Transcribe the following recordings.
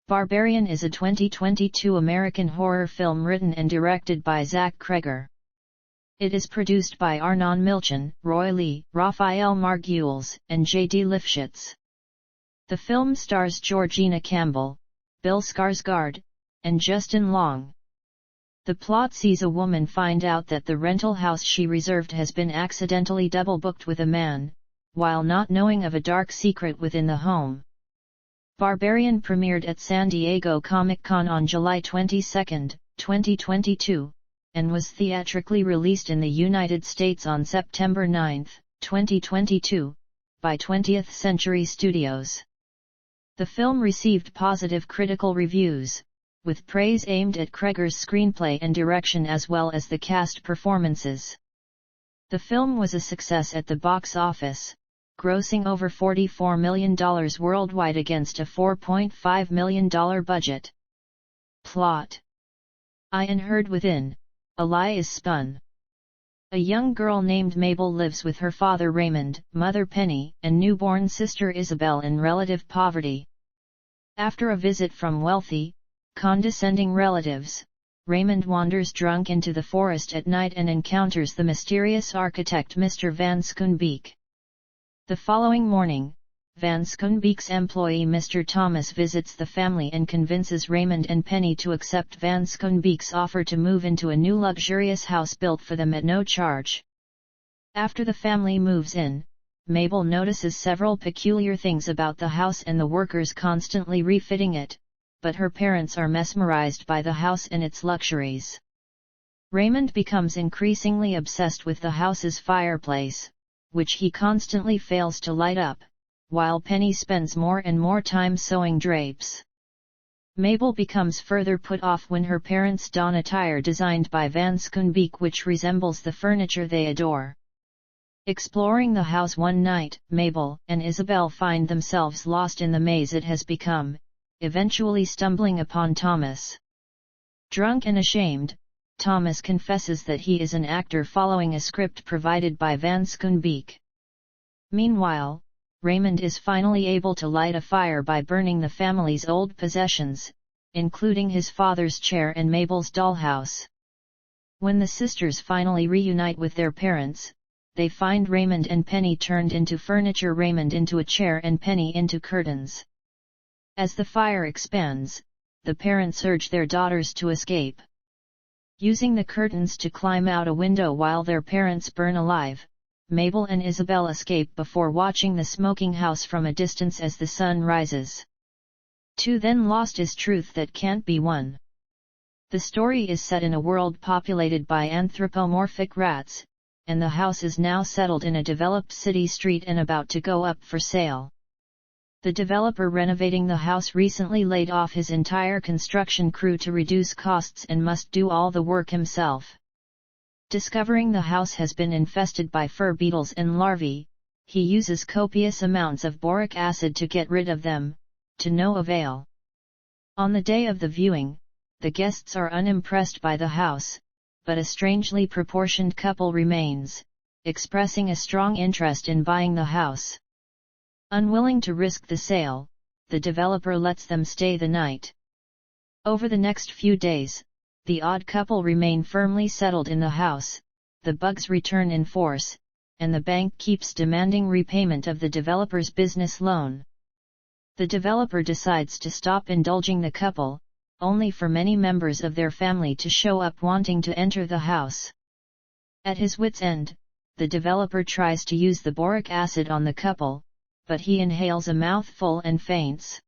Barbarian is a 2022 American horror film written and directed by Zach Cregger. It is produced by Arnon Milchan, Roy Lee, Raphael Margules, and J.D. Lifshitz. The film stars Georgina Campbell, Bill Skarsgård, and Justin Long. The plot sees a woman find out that the rental house she reserved has been accidentally double-booked with a man, while not knowing of a dark secret within the home. Barbarian premiered at San Diego Comic-Con on July 22, 2022, and was theatrically released in the United States on September 9, 2022, by 20th Century Studios. The film received positive critical reviews, with praise aimed at Cregger's screenplay and direction as well as the cast performances. The film was a success at the box office, grossing over $44 million worldwide against a $4.5 million budget. Plot: I and Heard Within, a lie is spun. A young girl named Mabel lives with her father Raymond, mother Penny, and newborn sister Isabel in relative poverty. After a visit from wealthy, condescending relatives, Raymond wanders drunk into the forest at night and encounters the mysterious architect Mr. Van Schoonbeek. The following morning, Van Schoonbeek's employee Mr. Thomas visits the family and convinces Raymond and Penny to accept Van Schoonbeek's offer to move into a new luxurious house built for them at no charge. After the family moves in, Mabel notices several peculiar things about the house and the workers constantly refitting it, but her parents are mesmerized by the house and its luxuries. Raymond becomes increasingly obsessed with the house's fireplace, which he constantly fails to light up, while Penny spends more and more time sewing drapes. Mabel becomes further put off when her parents don attire designed by Van Schoonbeek which resembles the furniture they adore. Exploring the house one night, Mabel and Isabel find themselves lost in the maze it has become, eventually stumbling upon Thomas. Drunk and ashamed, Thomas confesses that he is an actor following a script provided by Van Schoonbeek. Meanwhile, Raymond is finally able to light a fire by burning the family's old possessions, including his father's chair and Mabel's dollhouse. When the sisters finally reunite with their parents, they find Raymond and Penny turned into furniture, Raymond into a chair and Penny into curtains. As the fire expands, the parents urge their daughters to escape. Using the curtains to climb out a window while their parents burn alive, Mabel and Isabel escape before watching the smoking house from a distance as the sun rises. 2 Then lost is truth that can't be won. The story is set in a world populated by anthropomorphic rats, and the house is now settled in a developed city street and about to go up for sale. The developer renovating the house recently laid off his entire construction crew to reduce costs and must do all the work himself. Discovering the house has been infested by fur beetles and larvae, he uses copious amounts of boric acid to get rid of them, to no avail. On the day of the viewing, the guests are unimpressed by the house, but a strangely proportioned couple remains, expressing a strong interest in buying the house. Unwilling to risk the sale, the developer lets them stay the night. Over the next few days, the odd couple remain firmly settled in the house, the bugs return in force, and the bank keeps demanding repayment of the developer's business loan. The developer decides to stop indulging the couple, only for many members of their family to show up wanting to enter the house. At his wit's end, the developer tries to use the boric acid on the couple, but he inhales a mouthful and faints.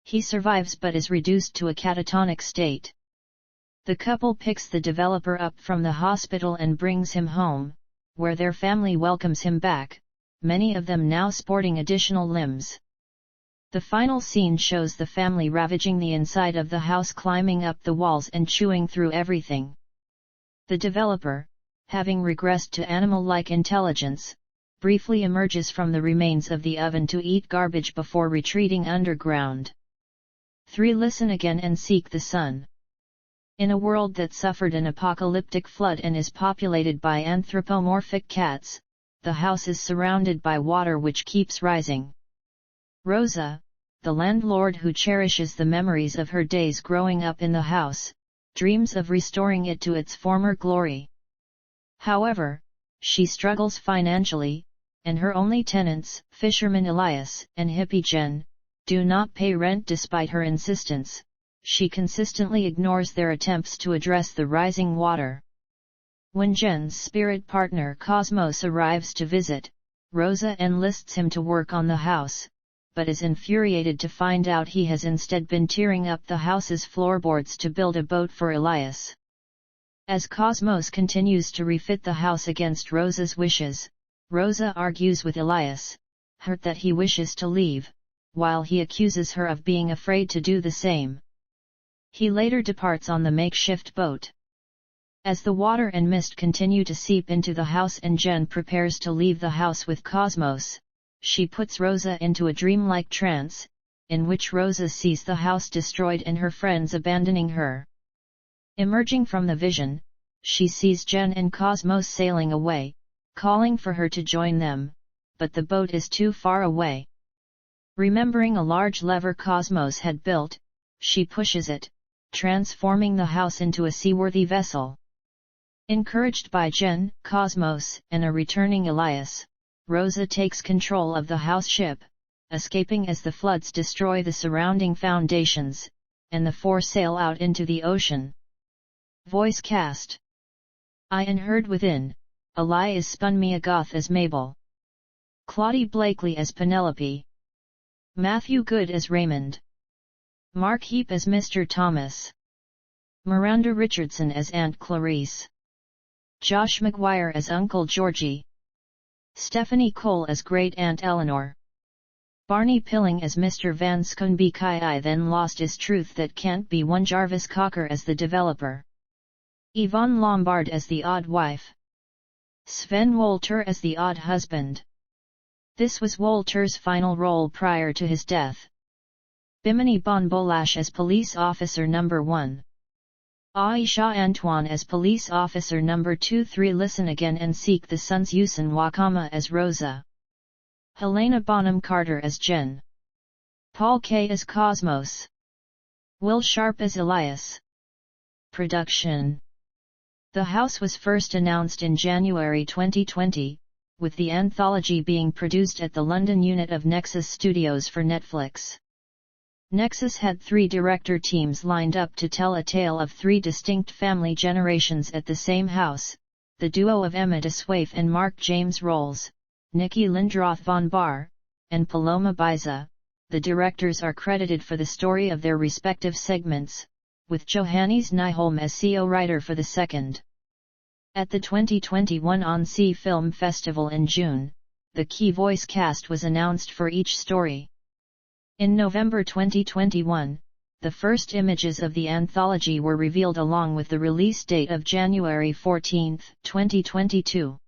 He survives but is reduced to a catatonic state. The couple picks the developer up from the hospital and brings him home, where their family welcomes him back, many of them now sporting additional limbs. The final scene shows the family ravaging the inside of the house, climbing up the walls and chewing through everything. The developer, having regressed to animal-like intelligence, briefly emerges from the remains of the oven to eat garbage before retreating underground. 3 Listen again and seek the sun. In a world that suffered an apocalyptic flood and is populated by anthropomorphic cats, the house is surrounded by water which keeps rising. Rosa, the landlord who cherishes the memories of her days growing up in the house, dreams of restoring it to its former glory. However, she struggles financially, and her only tenants, fisherman Elias and hippie Jen, do not pay rent despite her insistence. She consistently ignores their attempts to address the rising water. When Jen's spirit partner Cosmos arrives to visit, Rosa enlists him to work on the house, but is infuriated to find out he has instead been tearing up the house's floorboards to build a boat for Elias. As Cosmos continues to refit the house against Rosa's wishes, Rosa argues with Elias, hurt that he wishes to leave, while he accuses her of being afraid to do the same. He later departs on the makeshift boat. As the water and mist continue to seep into the house and Jen prepares to leave the house with Cosmos, she puts Rosa into a dreamlike trance, in which Rosa sees the house destroyed and her friends abandoning her. Emerging from the vision, she sees Jen and Cosmos sailing away, calling for her to join them, but the boat is too far away. Remembering a large lever Cosmos had built, she pushes it, transforming the house into a seaworthy vessel. Encouraged by Jen, Cosmos, and a returning Elias, Rosa takes control of the house ship, escaping as the floods destroy the surrounding foundations, and the four sail out into the ocean. Voice cast: Ian Heard within, Elias Spunmia Goth as Mabel, Claudie Blakely as Penelope, Matthew Good as Raymond, Mark Heap as Mr. Thomas, Miranda Richardson as Aunt Clarice, Josh McGuire as Uncle Georgie, Stephanie Cole as Great Aunt Eleanor, Barney Pilling as Mr. Van Schoonbeek. I then lost his truth that can't be one. Jarvis Cocker as the developer, Yvonne Lombard as the odd wife, Sven Wolter as the odd husband. This was Wolter's final role prior to his death. Bimini Bon Bolash as Police Officer No. 1. Aisha Antoine as Police Officer No. 2. 3 Listen Again and Seek the Sun's Yusin Wakama as Rosa, Helena Bonham Carter as Jen, Paul Kay as Cosmos, Will Sharp as Elias. Production. The house was first announced in January 2020, with the anthology being produced at the London unit of Nexus Studios for Netflix. Nexus had 3 director teams lined up to tell a tale of 3 distinct family generations at the same house, the duo of Emma de Swaif and Mark James Rolls, Nikki Lindroth von Bar, and Paloma Biza. The directors are credited for the story of their respective segments, with Johannes Nyholm as CO writer for the second. At the 2021 Annecy Film Festival in June, the key voice cast was announced for each story. In November 2021, the first images of the anthology were revealed along with the release date of January 14, 2022.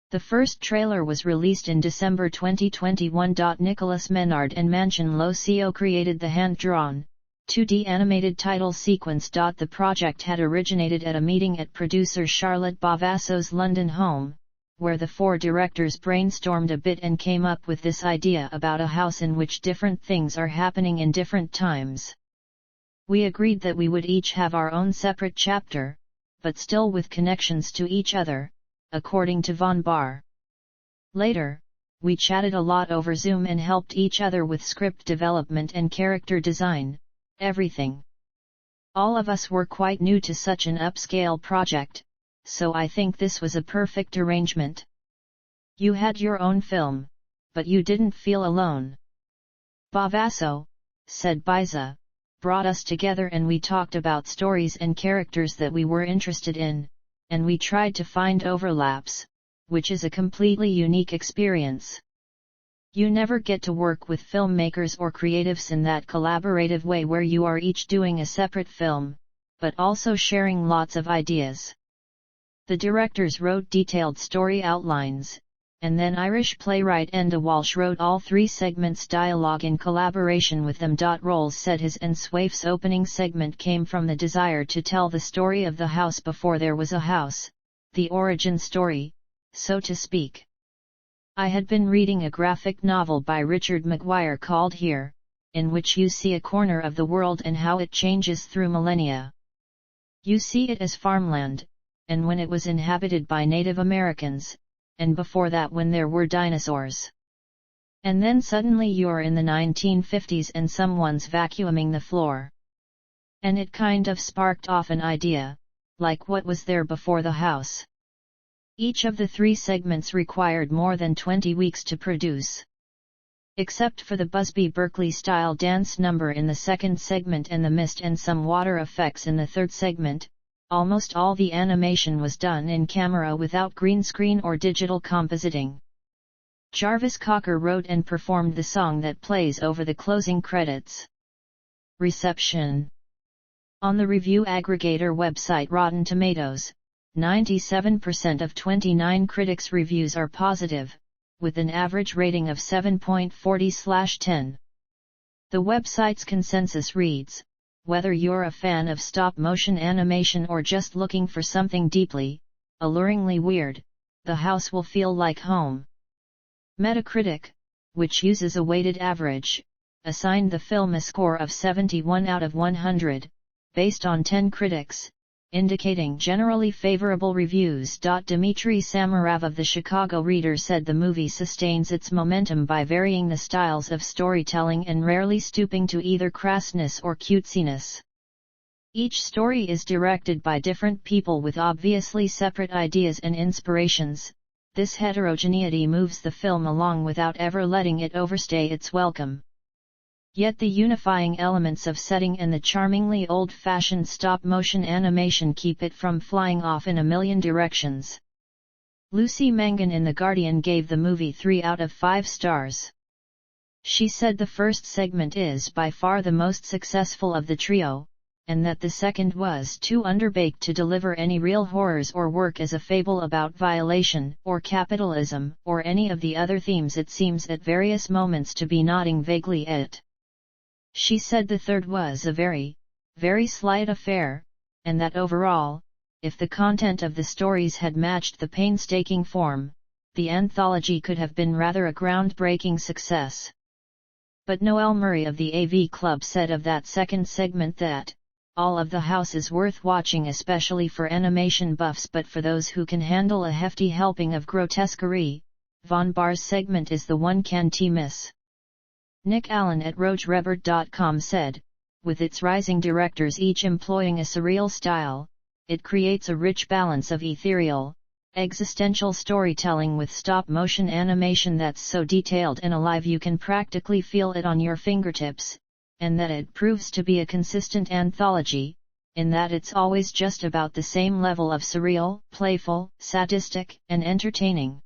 The first trailer was released in December 2021. Nicholas Menard and Mansion Lo Co created the hand-drawn, 2D animated title sequence. The project had originated at a meeting at producer Charlotte Bavasso's London home, where the 4 directors brainstormed a bit and came up with this idea about a house in which different things are happening in different times. We agreed that we would each have our own separate chapter, but still with connections to each other, according to Von Bar. Later, we chatted a lot over Zoom and helped each other with script development and character design, everything. All of us were quite new to such an upscale project, so I think this was a perfect arrangement. You had your own film, but you didn't feel alone. Bavasso, said Biza, brought us together and we talked about stories and characters that we were interested in, and we tried to find overlaps, which is a completely unique experience. You never get to work with filmmakers or creatives in that collaborative way where you are each doing a separate film, but also sharing lots of ideas. The directors wrote detailed story outlines, and then Irish playwright Enda Walsh wrote all 3 segments' dialogue in collaboration with them. Rolls said his and Swaif's opening segment came from the desire to tell the story of the house before there was a house, the origin story, so to speak. I had been reading a graphic novel by Richard Maguire called Here, in which you see a corner of the world and how it changes through millennia. You see it as farmland, and when it was inhabited by Native Americans, and before that when there were dinosaurs. And then suddenly you're in the 1950s and someone's vacuuming the floor. And it kind of sparked off an idea, like what was there before the house. Each of the 3 segments required more than 20 weeks to produce. Except for the Busby Berkeley-style dance number in the second segment and the mist and some water effects in the third segment, almost all the animation was done in camera without green screen or digital compositing. Jarvis Cocker wrote and performed the song that plays over the closing credits. Reception. On the review aggregator website Rotten Tomatoes, 97% of 29 critics' reviews are positive, with an average rating of 7.40/10. The website's consensus reads, "Whether you're a fan of stop-motion animation or just looking for something deeply, alluringly weird, the house will feel like home." Metacritic, which uses a weighted average, assigned the film a score of 71 out of 100, based on 10 critics, indicating generally favorable reviews. Dmitry Samarov of the Chicago Reader said the movie sustains its momentum by varying the styles of storytelling and rarely stooping to either crassness or cutesiness. Each story is directed by different people with obviously separate ideas and inspirations. This heterogeneity moves the film along without ever letting it overstay its welcome. Yet the unifying elements of setting and the charmingly old-fashioned stop-motion animation keep it from flying off in a million directions. Lucy Mangan in The Guardian gave the movie 3 out of 5 stars. She said the first segment is by far the most successful of the trio, and that the second was too underbaked to deliver any real horrors or work as a fable about violation, or capitalism, or any of the other themes it seems at various moments to be nodding vaguely at. She said the third was a very, very slight affair, and that overall, if the content of the stories had matched the painstaking form, the anthology could have been rather a groundbreaking success. But Noel Murray of the AV Club said of that second segment that, "All of the house is worth watching, especially for animation buffs, but for those who can handle a hefty helping of grotesquerie, Von Barr's segment is the one can't miss." Nick Allen at RogerEbert.com said, "With its rising directors each employing a surreal style, it creates a rich balance of ethereal, existential storytelling with stop-motion animation that's so detailed and alive you can practically feel it on your fingertips, and that it proves to be a consistent anthology, in that it's always just about the same level of surreal, playful, sadistic, and entertaining."